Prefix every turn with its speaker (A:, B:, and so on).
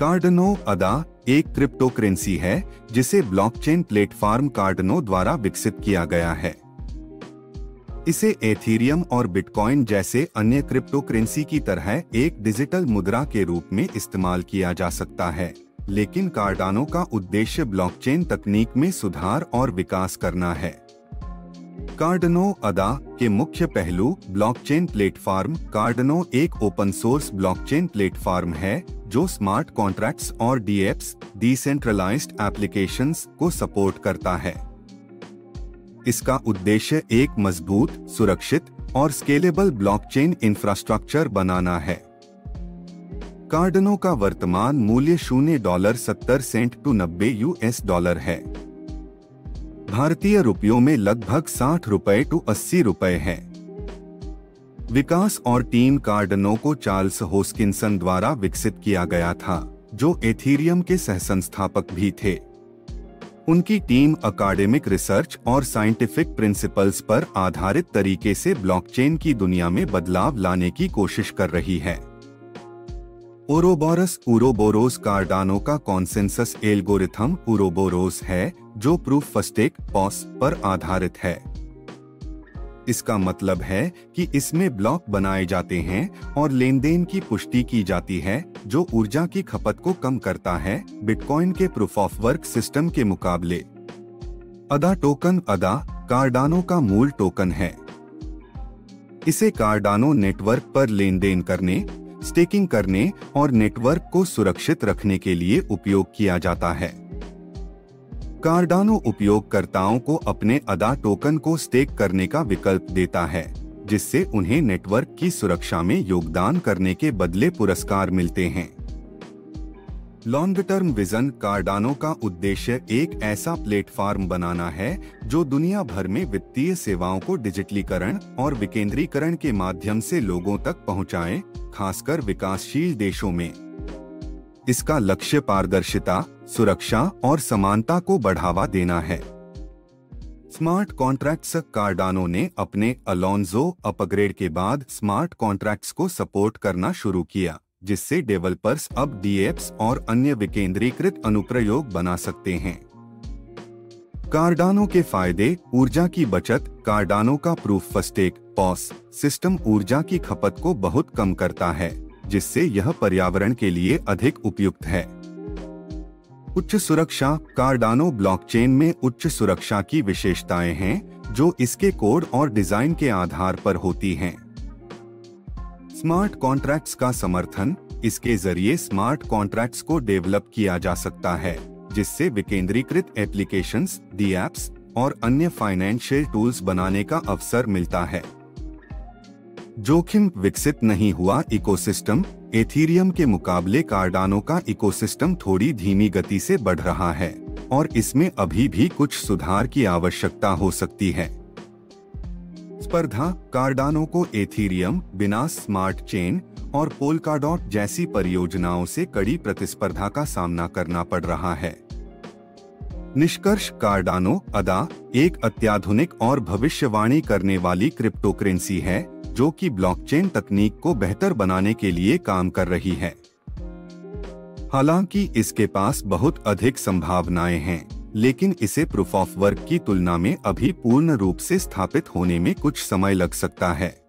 A: Cardano अदा एक cryptocurrency है जिसे ब्लॉकचेन प्लेटफॉर्म कार्डानो द्वारा विकसित किया गया है। इसे एथीरियम और बिटकॉइन जैसे अन्य क्रिप्टोकरेंसी की तरह एक डिजिटल मुद्रा के रूप में इस्तेमाल किया जा सकता है, लेकिन कार्डानो का उद्देश्य ब्लॉकचेन तकनीक में सुधार और विकास करना है। कार्डानो अदा के मुख्य पहलू ब्लॉकचेन प्लेटफॉर्म। कार्डानो एक ओपन सोर्स ब्लॉकचेन प्लेटफॉर्म है जो स्मार्ट कॉन्ट्रैक्ट्स और डीएप्स डिसेंट्रलाइज्ड एप्लीकेशंस को सपोर्ट करता है। इसका उद्देश्य एक मजबूत, सुरक्षित और स्केलेबल ब्लॉकचेन इंफ्रास्ट्रक्चर बनाना है। कार्डानो का वर्तमान मूल्य $0.70 to $90 है। भारतीय रुपयों में लगभग ₹60 to ₹80 है। विकास और टीम कार्डानो को चार्ल्स होस्किंसन द्वारा विकसित किया गया था, जो एथीरियम के सहसंस्थापक भी थे। उनकी टीम अकाडेमिक रिसर्च और साइंटिफिक प्रिंसिपल्स पर आधारित तरीके से ब्लॉकचेन की दुनिया में बदलाव लाने की कोशिश कर रही है। उरोबोरोस कार्डानो का कॉन्सेंसस एल्गोरिथम उरोबोरोस है, जो प्रूफ ऑफ स्टेक पॉस पर आधारित है। इसका मतलब है कि इसमें ब्लॉक बनाए जाते हैं और लेनदेन की पुष्टि की जाती है, जो ऊर्जा की खपत को कम करता है, बिटकॉइन के प्रूफ ऑफ वर्क सिस्टम के मुकाबले। अदा टोकन अदा कार्डानो का मूल टोकन है। इसे कार्डानो नेटवर्क पर लेनदेन करने, स्टेकिंग करने और नेटवर्क को सुरक्षित रखने के लिए उपयोग किया जाता है। कार्डानो उपयोगकर्ताओं को अपने अदा टोकन को स्टेक करने का विकल्प देता है, जिससे उन्हें नेटवर्क की सुरक्षा में योगदान करने के बदले पुरस्कार मिलते हैं। Long term vision. कार्डानो का उद्देश्य एक ऐसा प्लेटफॉर्म बनाना है जो दुनिया भर में वित्तीय सेवाओं को डिजिटलीकरण और विकेंद्रीकरण के माध्यम से लोगों तक पहुंचाए, खासकर विकासशील देशों में। इसका लक्ष्य पारदर्शिता, सुरक्षा और समानता को बढ़ावा देना है। Smart contracts. कार्डानो ने अपने अलोन्जो अपग्रेड के बाद स्मार्ट कॉन्ट्रैक्ट्स को सपोर्ट करना शुरू किया, जिससे डेवलपर्स अब डीएप्स और अन्य विकेंद्रीकृत अनुप्रयोग बना सकते हैं। कार्डानो के फायदे। ऊर्जा की बचत। कार्डानो का proof of stake PoS system ऊर्जा की खपत को बहुत कम करता है, जिससे यह पर्यावरण के लिए अधिक उपयुक्त है। उच्च सुरक्षा। कार्डानो ब्लॉकचेन में उच्च सुरक्षा की विशेषताएं हैं, जो इसके कोड और डिजाइन के आधार पर होती हैं। स्मार्ट कॉन्ट्रैक्ट्स का समर्थन। इसके जरिए स्मार्ट कॉन्ट्रैक्ट्स को डेवलप किया जा सकता है, जिससे विकेंद्रीकृत एप्लीकेशंस, डीएप्स और अन्य फाइनेंशियल टूल्स बनाने का अवसर मिलता है। जोखिम। विकसित नहीं हुआ इकोसिस्टम। एथीरियम के मुकाबले कार्डानो का इकोसिस्टम थोड़ी धीमी गति से बढ़ रहा है और इसमें अभी भी कुछ सुधार की आवश्यकता हो सकती है। स्पर्धा। कार्डानो को एथीरियम, बिनास स्मार्ट चेन और पोल्काडॉट जैसी परियोजनाओं से कड़ी प्रतिस्पर्धा का सामना करना पड़ रहा है। निष्कर्ष। कार्डानो अदा एक अत्याधुनिक और भविष्यवाणी करने वाली क्रिप्टोकरेंसी है, जो कि ब्लॉकचेन तकनीक को बेहतर बनाने के लिए काम कर रही है। हालांकि इसके पास बहुत अधिक संभावनाएं हैं, लेकिन इसे प्रूफ ऑफ वर्क की तुलना में अभी पूर्ण रूप से स्थापित होने में कुछ समय लग सकता है।